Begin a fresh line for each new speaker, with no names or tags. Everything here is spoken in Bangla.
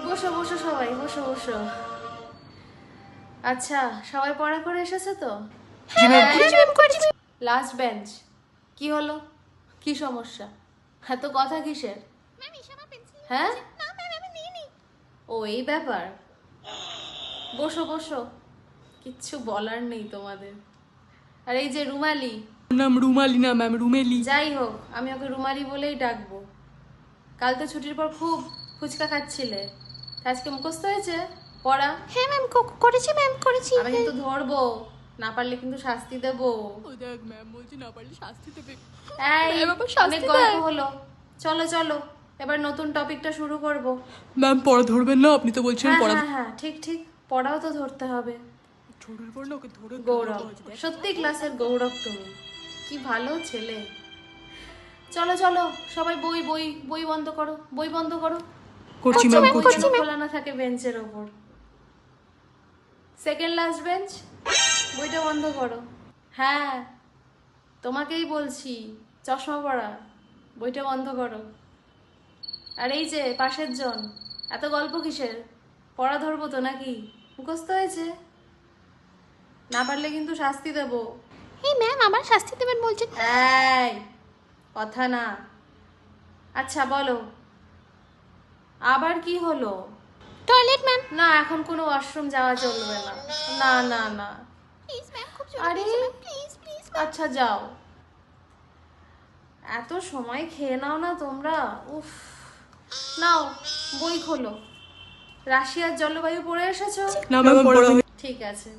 বসো বসো সবাই, বসো বসো। আচ্ছা, সবাই পড়া করে এসেছে তো? লাস্ট বেঞ্চ, কি হলো? কি সমস্যা? এত কথা কিসের? হ্যাঁ, ও এই ব্যাপার। বসো বসো, কিচ্ছু বলার নেই তোমাদের। আর এই যে রুমালি,
নাম রুমালি না ম্যাম, রুমেলি।
যাই হোক, আমি ওকে রুমালি বলেই ডাকবো। কাল তো ছুটির পর খুব ফুচকা খাচ্ছিলে, আজকে মুখস্থ হয়েছে পড়া?
হ্যাঁ ম্যাম, করেছি ম্যাম, করেছি।
আমি কিন্তু ধরবো, না পারলে কিন্তু শাস্তি দেবো।
ও দেখ ম্যাম বলছি না পারলে শাস্তি দেবে।
এই,
ম্যাম, আবার শাস্তি
অনেক গল্প
দেয়।
হলো, চলো চলো এবার নতুন টপিকটা শুরু করব।
ম্যাম পড়া ধরবেন না, আপনি তো বলছেন
হ্যাঁ
পড়া
হ্যাঁ হ্যাঁ, ঠিক ঠিক, পড়াও তো ধরতে হবে।
ছোটর পর না ওকে ধরে
গৌরব, সত্যি ক্লাসের গৌরব তুমি, কি ভালো ছেলে। চলো চলো সবাই, বই বই বই বন্ধ করো, বই বন্ধ করো।
করছি ম্যাম,
বই
করছি।
যেন খোলা না থাকে বেঞ্চের ওপর। সেকেন্ড লাস্ট বেঞ্চ, বইটা বন্ধ করো। হ্যাঁ, তোমাকেই বলছি, চশমা পড়া, বইটা বন্ধ করো। আর এই যে পাশের জন, এত গল্প কিসের? পড়া ধরবো তো নাকি? মুখস্থ হয়েছে? না পারলে কিন্তু শাস্তি দেবো।
এই ম্যাম, আবার শাস্তি দেবেন বলছেন?
এই, কথা না। আচ্ছা বলো, আবার কি হলো?
Toilet ma'am.
না, এখন কোনো ওয়াশরুম যাওয়া চলবে না। না না না,
প্লিজ ম্যাম, খুব
আরে
প্লিজ প্লিজ।
আচ্ছা যাও। এত সময় খেয়ে নাও না তোমরা, উফ। নাও, বই খোলো। রাশিয়ার জলবায়ু পড়ে এসেছো?
না ম্যাম পড়া
ঠিক আছে।